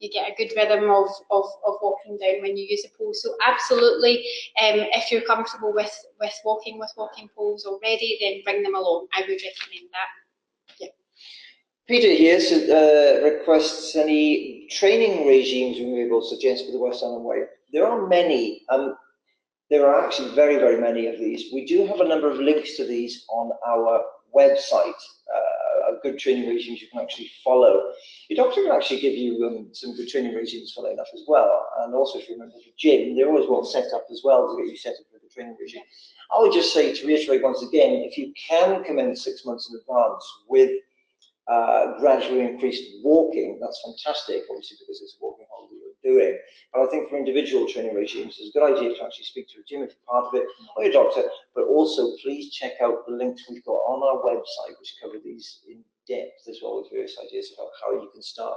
you get a good rhythm of walking down when you use a pole. So absolutely, if you're comfortable with walking with walking poles already, then bring them along. I would recommend that. Peter here requests any training regimes we may be able to suggest for the West Highland Way. There are many. There are actually very, very many of these. We do have a number of links to these on our website. Good training regimes you can actually follow. Your doctor can actually give you some good training regimes, funnily enough, as well. And also, if you remember the gym, they're always well set up as well to get you set up with the training regime. I would just say, to reiterate once again, if you can come in 6 months in advance with gradually increased walking, that's fantastic, obviously, because it's a walking holiday you're doing. But I think for individual training regimes, it's a good idea to actually speak to a gym if you're part of it, or your doctor, but also please check out the links we've got on our website, which cover these in depth as well, with various ideas about how you can start,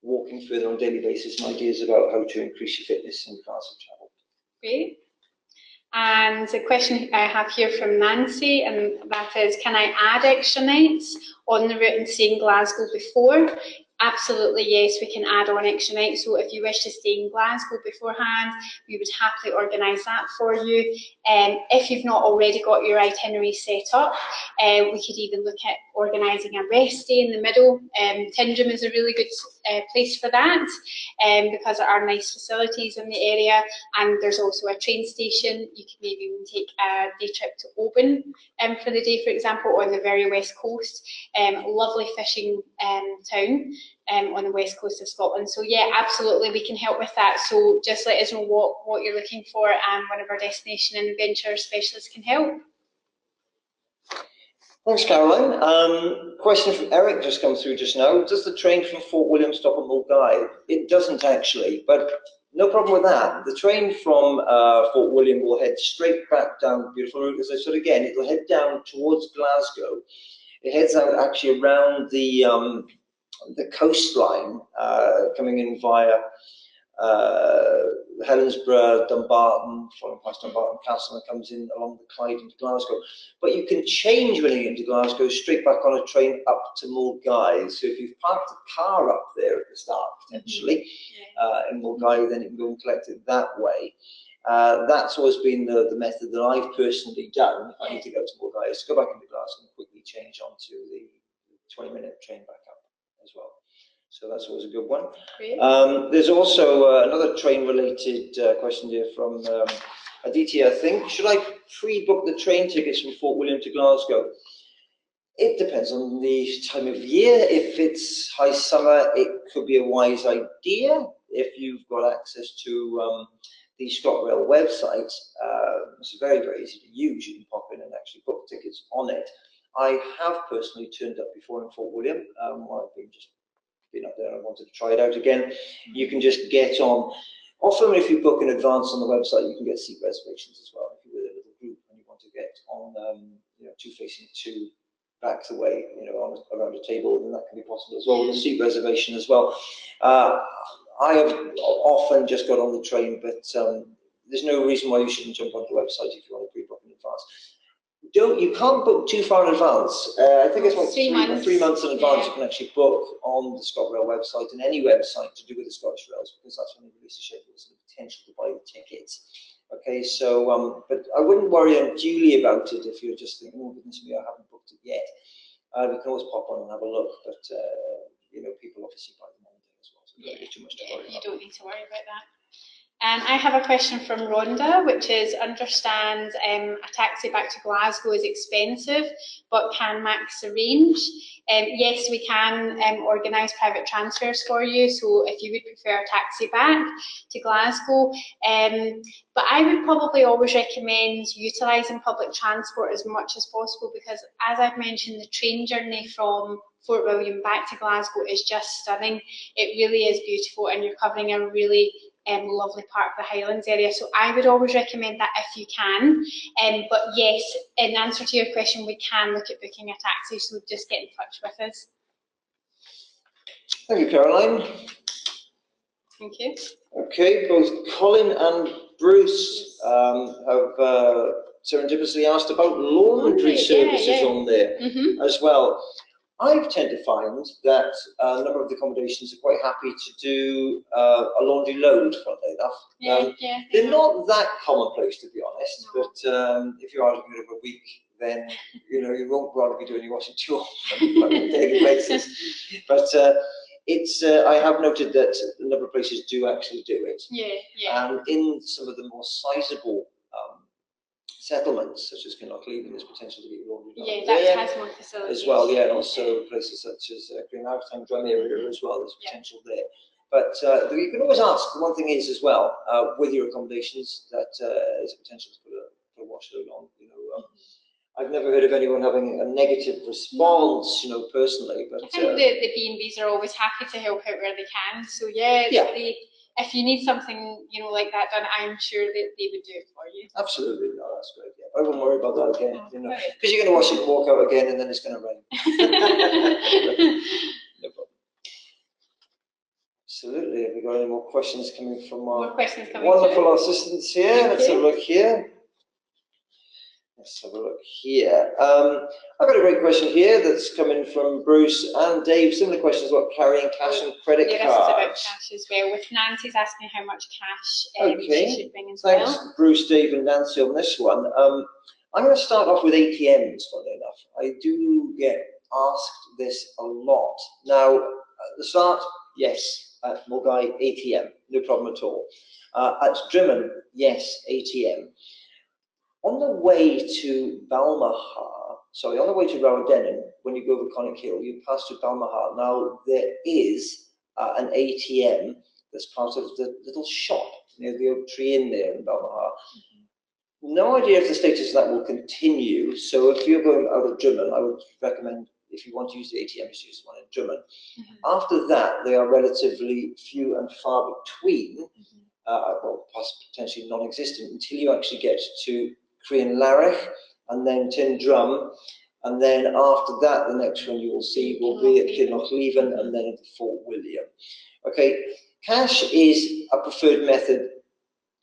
walking further on a daily basis, and ideas about how to increase your fitness in advance of travel. Great. And the question I have here from Nancy, and that is, can I add extra nights on the route and stay in Glasgow before? Absolutely, yes, we can add on extra nights. So if you wish to stay in Glasgow beforehand, we would happily organise that for you. If you've not already got your itinerary set up, we could even look at organising a rest day in the middle. Tyndrum is a really good place for that, because there are nice facilities in the area, and there's also a train station. You can maybe even take a day trip to Oban for the day, for example, on the very west coast. Lovely fishing town on the west coast of Scotland. So yeah, absolutely, we can help with that. So just let us know what you're looking for, and one of our destination and adventure specialists can help. Thanks, Caroline. Question from Eric just come through just now. Does the train from Fort William stop at Mulgai? It doesn't actually, but no problem with that. The train from Fort William will head straight back down, beautiful route, as I said again, it'll head down towards Glasgow. It heads out actually around the coastline, coming in via Helensburgh, Dumbarton, following past Dumbarton Castle, and comes in along the Clyde into Glasgow. But you can change when you get into Glasgow straight back on a train up to Mulgai. So if you've parked the car up there at the start, potentially, in Mulgai, then you can go and collect it that way. That's always been the method that I've personally done. If I need to go to Mulgai, is to go back into Glasgow and quickly change onto the 20-minute train back up as well. So that's always a good one. There's also another train-related question here from Aditya, I think. Should I pre-book the train tickets from Fort William to Glasgow? It depends on the time of year. If it's high summer, it could be a wise idea. If you've got access to the ScotRail website, it's very, very easy to use. You can pop in and actually book tickets on it. I have personally turned up before in Fort William, while I've been up there and I wanted to try it out again. You can just get on. Often if you book in advance on the website, you can get seat reservations as well. If you're with a little group and you want to get on, two facing two backs away, around a table, then that can be possible as well with a seat reservation as well. I have often just got on the train, but there's no reason why you shouldn't jump onto the website if you want to pre-book in advance. You can't book too far in advance. I think it's about 3 months in advance. You can actually book on the ScotRail website and any website to do with the Scottish Rails, because that's when they release the schedules and the potential to buy the tickets. Okay, so but I wouldn't worry unduly about it if you're just thinking, oh goodness me, I haven't booked it yet. We can always pop on and have a look, but people obviously buy them on the day as well, so there's too much to worry about. You don't need to worry about that. I have a question from Rhonda, which is, understand a taxi back to Glasgow is expensive, but can Max arrange? Yes, we can organise private transfers for you, so if you would prefer a taxi back to Glasgow. But I would probably always recommend utilising public transport as much as possible, because as I've mentioned, the train journey from Fort William back to Glasgow is just stunning. It really is beautiful, and you're covering a really lovely part of the Highlands area. So I would always recommend that if you can. But yes, in answer to your question, we can look at booking a taxi, so just get in touch with us. Thank you, Caroline. Thank you. Okay, both Colin and Bruce have serendipitously asked about laundry services on there as well. I tend to find that a number of the accommodations are quite happy to do a laundry load, funnily enough. They're not that commonplace, to be honest, but if you're out of a week, then you won't rather be doing your washing too often on a daily basis. But I have noted that a number of places do actually do it. And in some of the more sizable settlements, such as Kinlochleven, there's potential to be laundry done that has more facilities as well. And also places such as Green Maritime Drum area as well. There's potential there. But you can always ask. One thing is as well with your accommodations that there's a potential to put a wash load on. I've never heard of anyone having a negative response, you know, personally. But I think the B&Bs are always happy to help out where they can. So yeah, if you need something, you know, like that done, I'm sure that they would do it for you. Absolutely, no, that's great. Yeah, I wouldn't worry about that again, you know, because you're going to wash it and walk out again, and then it's going to rain. No problem. Absolutely. Have we got any more questions coming from our wonderful assistants here? Let's have a look here. Let's have a look here. I've got a great question here that's coming from Bruce and Dave. Similar questions about carrying cash and credit cards. Yeah, this is about cash as well. With Nancy's asking how much cash she should bring as well. Thanks, Bruce, Dave, and Nancy on this one. I'm going to start off with ATMs, funnily enough. I do get asked this a lot. Now, at the start, yes, at Mulgai, ATM, no problem at all. At Drimmen, yes, ATM. On the way to Balmahar, sorry, on the way to Rawadenan, when you go over Connick Hill, you pass through Balmahar. Now, there is an ATM that's part of the little shop near the oak tree inn there in Balmahar. No idea if the status of that will continue. So if you're going out of Drimmen, I would recommend, if you want to use the ATM, just use the one in Drimmen. After that, they are relatively few and far between, well, potentially non-existent, until you actually get to Crian Larich and then Tindrum. And then after that, the next one you will see will be at Kinlochleven and then at Fort William. Okay, cash is a preferred method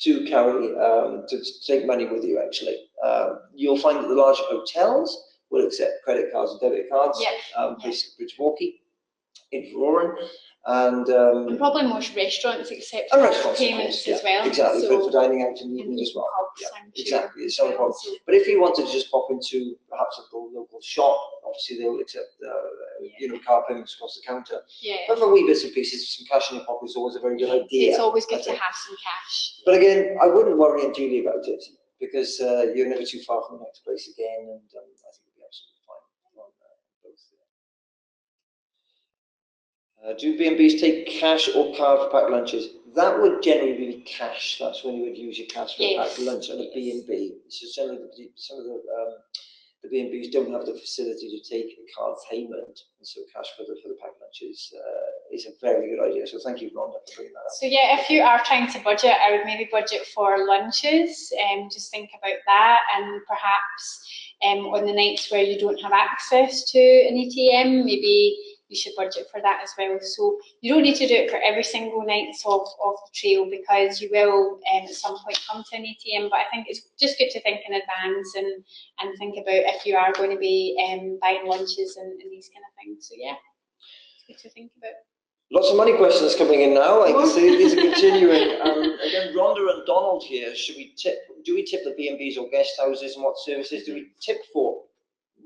to carry, to take money with you, actually. You'll find that the larger hotels will accept credit cards and debit cards, places Bridge Walkie in Roran, and probably most restaurants accept payments as well. Exactly, so for dining out in the evening as well. Exactly, it's not a problem. But if you wanted to just pop into perhaps a local shop, obviously they will accept you know, card payments across the counter. But for wee bits and pieces, some cash in your pocket is always a very good idea. It's always good to have some cash. But again, I wouldn't worry unduly about it, because you're never too far from the next place again, and I think it'll be absolutely fine on both there. Do B&Bs take cash or card for packed lunches? That would generally be cash. That's when you would use your cash for a packed lunch at a B&B. So generally, some of the B&Bs don't have the facility to take a card payment, and so cash for the packed lunches is a very good idea. So thank you, Rhonda, for bringing that up. So yeah, if you are trying to budget, I would maybe budget for lunches, just think about that, and perhaps on the nights where you don't have access to an ATM, maybe you should budget for that as well. So you don't need to do it for every single night of the trail, because you will at some point come to an ATM, but I think it's just good to think in advance and think about if you are going to be buying lunches and these kind of things. So yeah, it's good to think about. Lots of money questions coming in now. I can see these are continuing. Again, Rhonda and Donald here. Do we tip the B&Bs or guest houses, and what services do we tip for?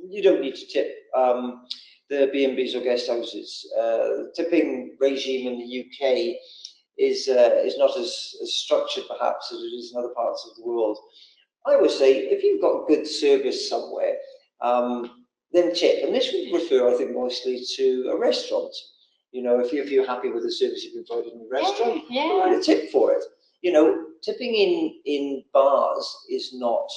You don't need to tip the B&Bs or guest houses. The tipping regime in the UK is not as structured perhaps as it is in other parts of the world. I would say if you've got good service somewhere, then tip. And this would refer, I think, mostly to a restaurant. You know, if you're happy with the service you've provided in the restaurant, provide a tip for it. You know, tipping in bars is not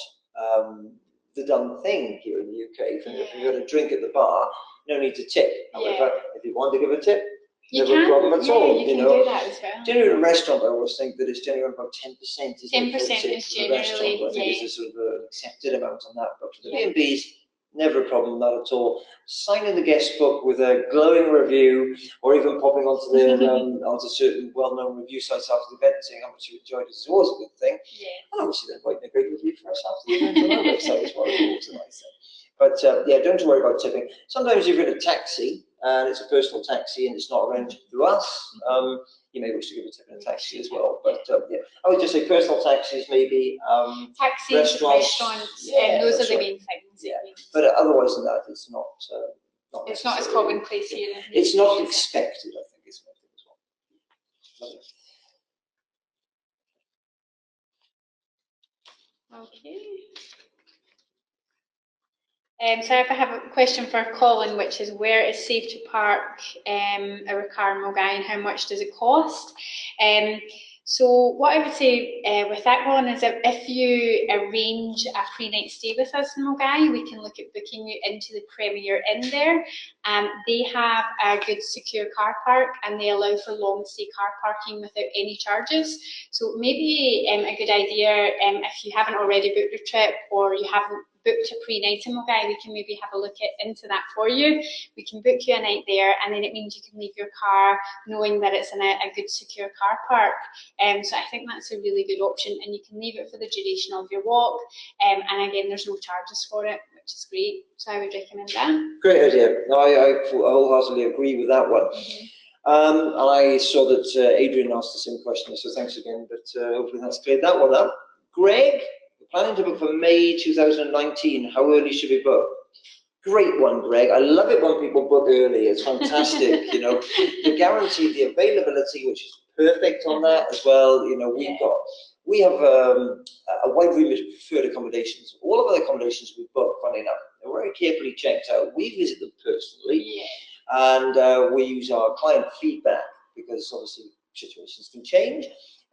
the done thing here in the UK. If you've got a drink at the bar, no need to tip. However, if you want to give a tip, never a problem at all. You know, do that as well. Generally, in a restaurant, I always think that it's generally about 10%. 10% is generally, I think is a sort of an accepted amount on that. But for the B&Bs, never a problem, not at all. Sign in the guest book with a glowing review, or even popping onto their onto certain well-known review sites after the event, saying how much you enjoyed it is always a good thing. And obviously, then writing a great review for us after the event on our website as well. It's always a nice thing. But yeah, don't worry about tipping. Sometimes you're in a taxi and it's a personal taxi and it's not arranged through us. You may wish to give a tip in a taxi as well. But yeah, I would just say personal taxis, maybe taxis, restaurants, those are the main things. Yeah, but otherwise than that, it's not. It's not as commonplace here. It's not expected, I think, is one thing as well. Okay. So I have a question for Colin, which is where is safe to park our car in Mulgai and how much does it cost? So what I would say with that one is that if you arrange a free night stay with us in Mulgai, we can look at booking you into the Premier Inn there. They have a good secure car park and they allow for long stay car parking without any charges. So maybe a good idea if you haven't already booked your trip or you haven't booked a pre-night in Mulgai, we can maybe have a look into that for you. We can book you a night there and then it means you can leave your car knowing that it's in a good secure car park. So I think that's a really good option and you can leave it for the duration of your walk. And again, there's no charges for it, which is great. So I would recommend that. Great idea. No, I wholeheartedly agree with that one. And I saw that Adrian asked the same question, so thanks again, but hopefully that's cleared that one up. Greg, we're planning to book for May 2019. How early should we book? Great one, Greg. I love it when people book early. It's fantastic. You know, you guarantee the availability, which is perfect on that as well. You know, we have a wide remit of preferred accommodations. All of the accommodations we book, funny enough, they're very carefully checked out. We visit them personally, and we use our client feedback because obviously situations can change.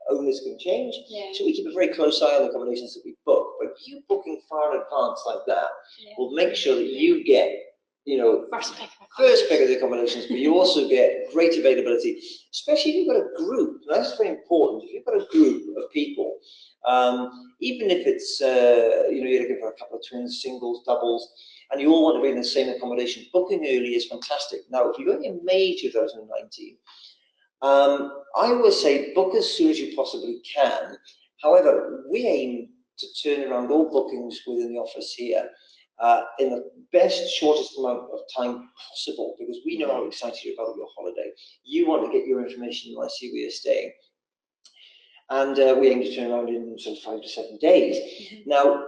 Owners can change, so we keep a very close eye on the accommodations that we book. But you booking far in advance like that will make sure that you get, you know, first pick of the accommodations, but you also get great availability, especially if you've got a group. That's very important. If you've got a group of people, even if it's you know, you're looking for a couple of twins, singles, doubles, and you all want to be in the same accommodation, booking early is fantastic. Now, if you're going in May 2019. I would say book as soon as you possibly can. However, we aim to turn around all bookings within the office here in the best, shortest amount of time possible, because we know how excited you're about your holiday. You want to get your information when I see where you're staying. And we aim to turn around in sort of 5 to 7 days. Now,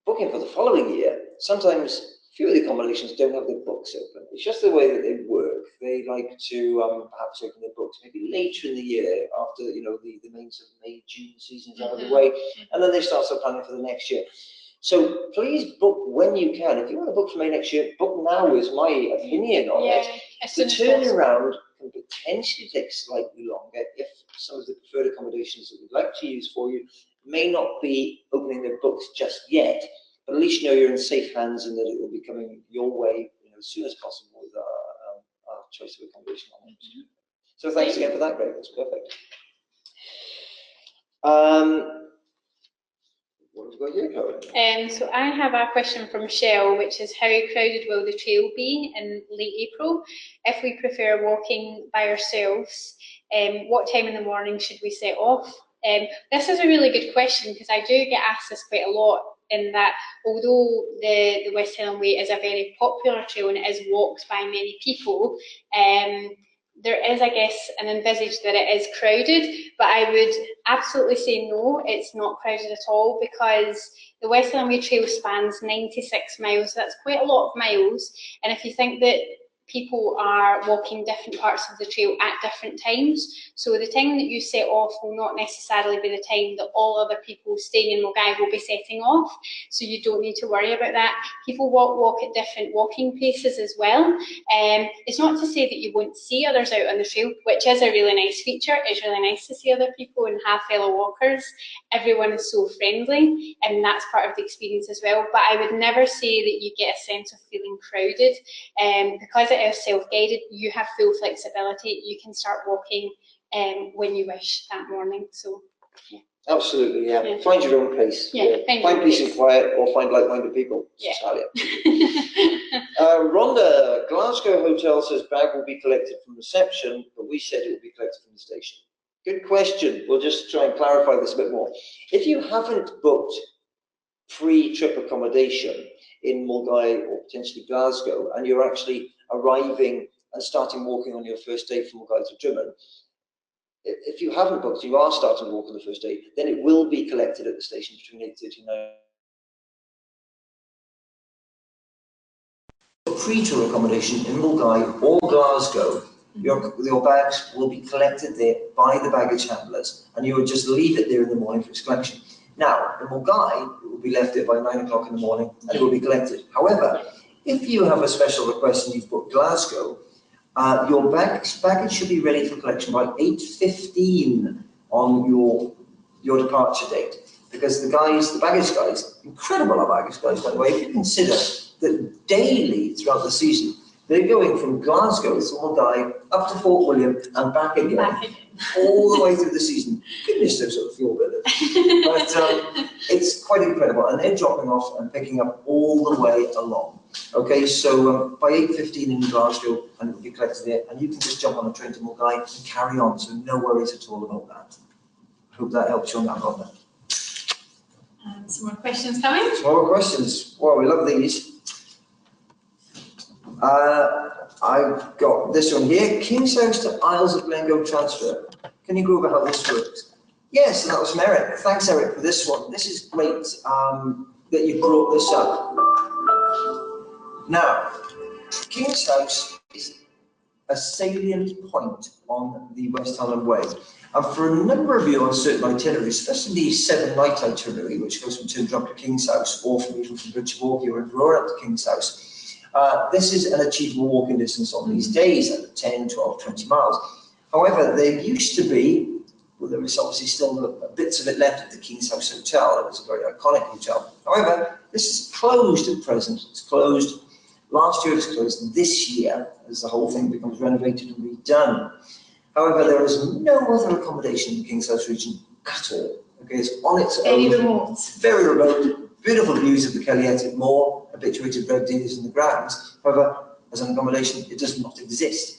booking for the following year, sometimes few of the accommodations don't have their books open. It's just the way that they work. They like to perhaps open their books maybe later in the year after, you know, the main sort of May, June season's out of the way, and then they start planning for the next year. So please book when you can. If you want to book for May next year, book now is my opinion on it. The turnaround can potentially take slightly longer if some of the preferred accommodations that we'd like to use for you may not be opening their books just yet. But at least you know you're in safe hands and that it will be coming your way, you know, as soon as possible with our choice of accommodation on it. So thanks again for that, Greg. That's perfect. What have we got here, Corinne? So I have a question from Michelle, which is how crowded will the trail be in late April? If we prefer walking by ourselves, what time in the morning should we set off? This is a really good question because I do get asked this quite a lot, in that although the West Highland Way is a very popular trail and it is walked by many people, there is, I guess, an envisage that it is crowded, but I would absolutely say no, it's not crowded at all, because the West Highland Way trail spans 96 miles, so that's quite a lot of miles, and if you think that people are walking different parts of the trail at different times. So the time that you set off will not necessarily be the time that all other people staying in Mulgai will be setting off. So you don't need to worry about that. People walk at different walking paces as well. It's not to say that you won't see others out on the trail, which is a really nice feature. It's really nice to see other people and have fellow walkers. Everyone is so friendly, and that's part of the experience as well. But I would never say that you get a sense of feeling crowded, because it is self-guided. You have full flexibility. You can start walking when you wish that morning. So, yeah. Absolutely, yeah. Find your own pace. Yeah. Find peace and quiet, or find like-minded people. Yeah. Rhonda, Glasgow Hotel says bag will be collected from reception, but we said it will be collected from the station. Good question. We'll just try and clarify this a bit more. If you haven't booked pre-trip accommodation in Mulgai or potentially Glasgow, and you're actually arriving and starting walking on your first day from Mulgai to Drimmen, if you haven't booked, you are starting to walk on the first day, then it will be collected at the station between 8:30 and 9. Pre-tour accommodation in Mulgai or Glasgow, your bags will be collected there by the baggage handlers, and you will just leave it there in the morning for its collection. Now, in Mulgai, it will be left there by 9 o'clock in the morning, and it will be collected. However, if you have a special request and you've booked Glasgow, your baggage should be ready for collection by 8:15 on your departure date. Because the baggage guys, incredible our baggage guys, by the way, if you consider that daily throughout the season, they're going from Glasgow, Salmon up to Fort William and back again, all the way through the season. Goodness knows what the fuel bill is. But it's quite incredible, and they're dropping off and picking up all the way along. Okay, so by 8:15 in Glasgow, and it'll be collected there, and you can just jump on a train to Mulgai and carry on, so no worries at all about that. I hope that helps you on that one. Some more questions coming? Some more questions. Well, we love these. I've got this one here. King's House to Isles of Glencoe transfer. Can you go over how this works? Yes, and that was from Eric. Thanks, Eric, for this one. This is great that you brought this up. Now, King's House is a salient point on the West Highland Way. And for a number of you on certain itineraries, especially the 7-night itinerary, which goes from Tundrum to King's House, or from even from Bridge or Aurora to King's House, this is an achievable walking distance on these days at 10, 12, 20 miles. However, there used to be, well, there is obviously still bits of it left at the King's House Hotel. It was a very iconic hotel. However, this is closed at present. It's closed. Last year it was closed. This year, as the whole thing becomes renovated and redone. However, there is no other accommodation in the King's House region at all. Okay, it's on its own. Very remote. Very remote. Beautiful views of the Kellyettic Moor, habituated red deers in the grounds. However, as an accommodation, it does not exist.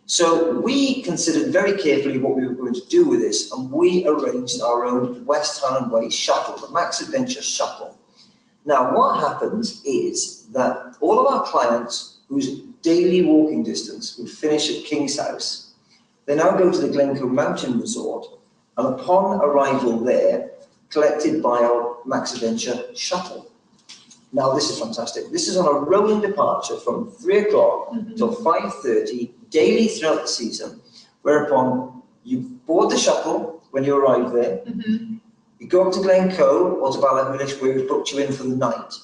So we considered very carefully what we were going to do with this, and we arranged our own West Highland Way shuttle, the Max Adventure shuttle. Now, what happens is that all of our clients whose daily walking distance would finish at King's House, they now go to the Glencoe Mountain Resort, and upon arrival there, collected by our Max Adventure shuttle. Now, this is fantastic. This is on a rolling departure from 3 o'clock till 5:30 daily throughout the season, whereupon you board the shuttle when you arrive there, you go up to Glencoe or to Ballaghaderich, where we've booked you in for the night,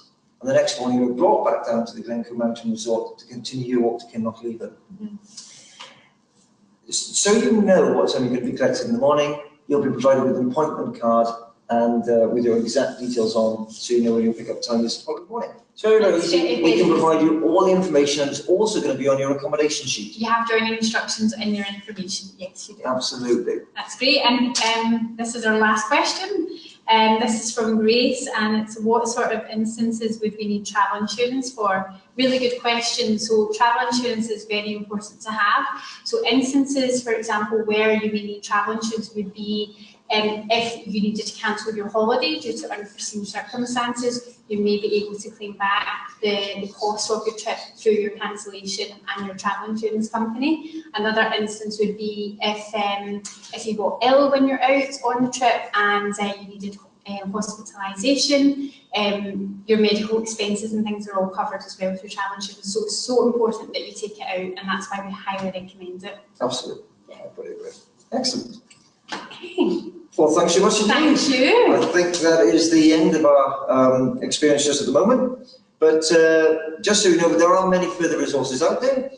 and the next morning you're brought back down to the Glencoe Mountain Resort to continue your walk to Kinlochleven. So you know what time you're going to be collected in the morning. You'll be provided with an appointment card and with your exact details on, so you know when your pickup time is the following morning. So very easy. We can provide you all the information, and it's also going to be on your accommodation sheet. You have joining instructions in your information. Yes, you do. Absolutely. That's great. And this is our last question. This is from Grace, and it's what sort of instances would we need travel insurance for? Really good question. So travel insurance is very important to have. So instances, for example, where you may need travel insurance would be if you needed to cancel your holiday due to unforeseen circumstances, you may be able to claim back the cost of your trip through your cancellation and your travel insurance company. Another instance would be if you got ill when you're out on the trip and you needed hospitalisation, your medical expenses and things are all covered as well through travel insurance. So it's so important that you take it out, and that's why we highly recommend it. Absolutely. Yeah, brilliant. Excellent. Okay. Well, thanks so much indeed. Thank you. I think that is the end of our experiences at the moment. But just so you know, there are many further resources out there.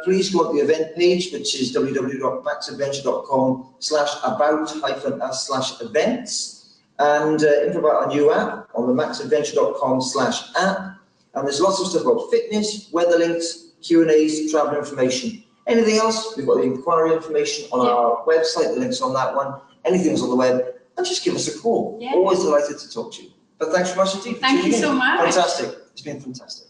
Please go on the event page, which is www.maxadventure.com/about-us/events, and info about our new app on the maxadventure.com/app. And there's lots of stuff about fitness, weather links, Q&As, travel information. Anything else, we've got the inquiry information on our website, the links on that one. Anything's on the web, and just give us a call. Always delighted to talk to you. But thanks so much indeed. Thank you so much. Fantastic. It's been fantastic.